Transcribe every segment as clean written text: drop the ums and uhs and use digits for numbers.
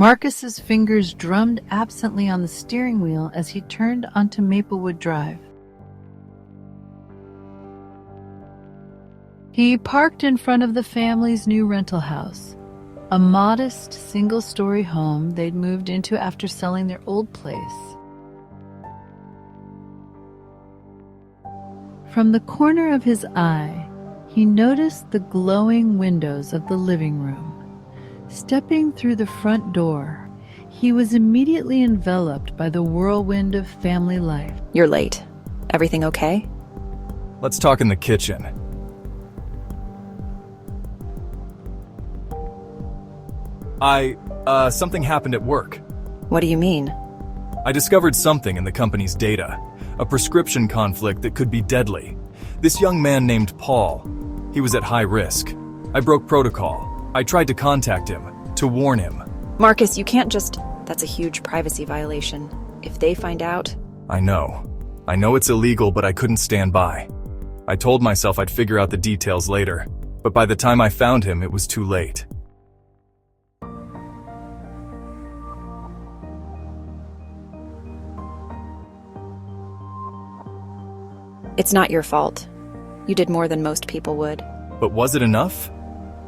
Marcus's fingers drummed absently on the steering wheel as he turned onto Maplewood Drive. He parked in front of the family's new rental house, a modest single-story home they'd moved into after selling their old place. From the corner of his eye, he noticed the glowing windows of the living room. Stepping through the front door, he was immediately enveloped by the whirlwind of family life. You're late. Everything okay? Let's talk in the kitchen. Something happened at work. What do you mean? I discovered something in the company's data, a prescription conflict that could be deadly. This young man named Paul, he was at high risk. I broke protocol. I tried to contact him, to warn him. Marcus, you can't just... That's a huge privacy violation. If they find out... I know it's illegal, but I couldn't stand by. I told myself I'd figure out the details later, but by the time I found him, it was too late. It's not your fault. You did more than most people would. But was it enough?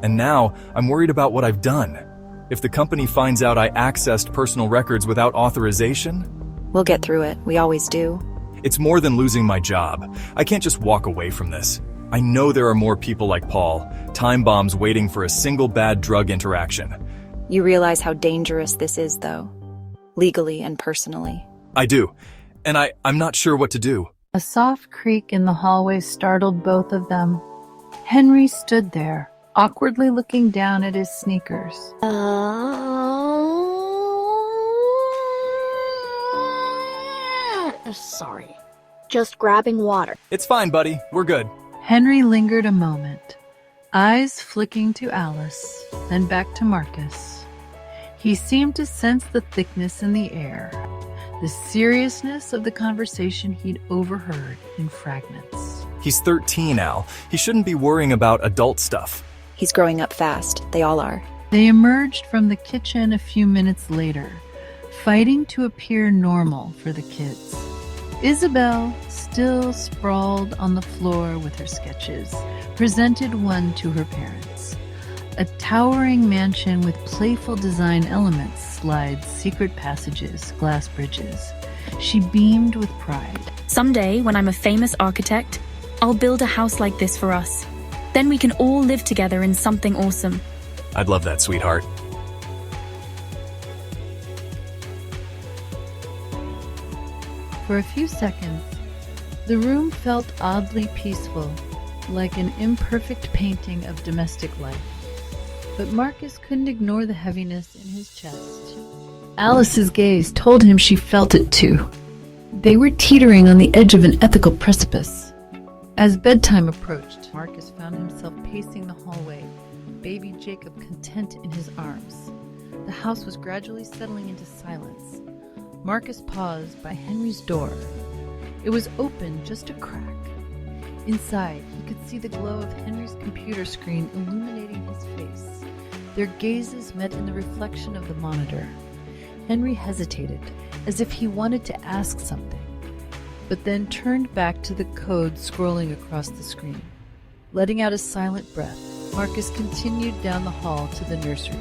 And now, I'm worried about what I've done. If the company finds out I accessed personal records without authorization? We'll get through it. We always do. It's more than losing my job. I can't just walk away from this. I know there are more people like Paul, time bombs waiting for a single bad drug interaction. You realize how dangerous this is, though. Legally and personally. I do. And I'm not sure what to do. A soft creak in the hallway startled both of them. Henry stood there, awkwardly looking down at his sneakers. Sorry. Just grabbing water. It's fine, buddy. We're good. Henry lingered a moment, eyes flicking to Alice, then back to Marcus. He seemed to sense the thickness in the air, the seriousness of the conversation he'd overheard in fragments. He's 13, Al. He shouldn't be worrying about adult stuff. He's growing up fast. They all are. They emerged from the kitchen a few minutes later, fighting to appear normal for the kids. Isabel, still sprawled on the floor with her sketches, presented one to her parents. A towering mansion with playful design elements, slides, secret passages, glass bridges. She beamed with pride. Someday, when I'm a famous architect, I'll build a house like this for us. Then we can all live together in something awesome. I'd love that, sweetheart. For a few seconds, the room felt oddly peaceful, like an imperfect painting of domestic life. But Marcus couldn't ignore the heaviness in his chest. Alice's gaze told him she felt it too. They were teetering on the edge of an ethical precipice. As bedtime approached, Marcus found himself pacing the hallway, baby Jacob content in his arms. The house was gradually settling into silence. Marcus paused by Henry's door. It was open just a crack. Inside, he could see the glow of Henry's computer screen illuminating his face. Their gazes met in the reflection of the monitor. Henry hesitated, as if he wanted to ask something, but then turned back to the code scrolling across the screen. Letting out a silent breath, Marcus continued down the hall to the nursery.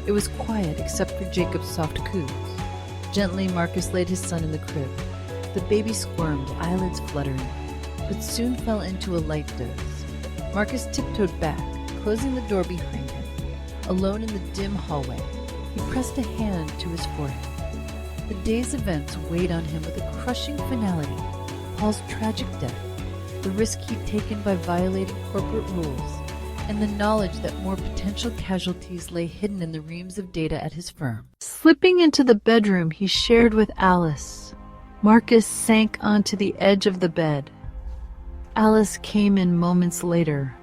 It was quiet except for Jacob's soft coos. Gently, Marcus laid his son in the crib. The baby squirmed, eyelids fluttering, but soon fell into a light doze. Marcus tiptoed back, closing the door behind him. Alone in the dim hallway, he pressed a hand to his forehead. The day's events weighed on him with a crushing finality. Paul's tragic death, the risk he'd taken by violating corporate rules, and the knowledge that more potential casualties lay hidden in the reams of data at his firm. Slipping into the bedroom he shared with Alice, Marcus sank onto the edge of the bed. Alice came in moments later,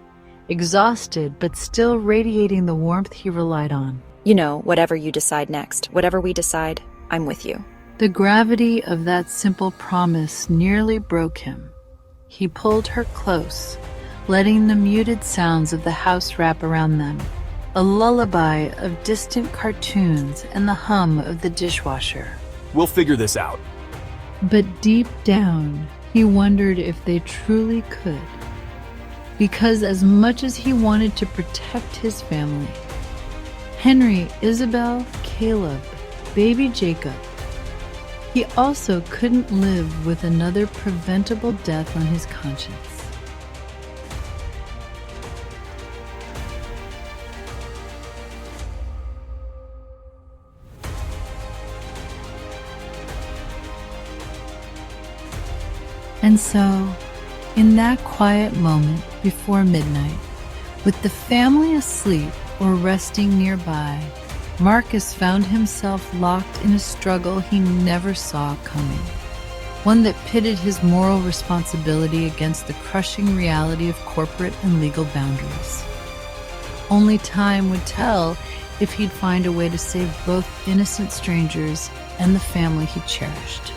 exhausted but still radiating the warmth he relied on. You know, whatever you decide next, whatever we decide, I'm with you. The gravity of that simple promise nearly broke him. He pulled her close, letting the muted sounds of the house wrap around them. a lullaby of distant cartoons and the hum of the dishwasher. We'll figure this out. But deep down, he wondered if they truly could. Because as much as he wanted to protect his family, Henry, Isabel, Caleb, baby Jacob, he also couldn't live with another preventable death on his conscience. And so, in that quiet moment before midnight, with the family asleep or resting nearby, Marcus found himself locked in a struggle he never saw coming. One that pitted his moral responsibility against the crushing reality of corporate and legal boundaries. Only time would tell if he'd find a way to save both innocent strangers and the family he cherished.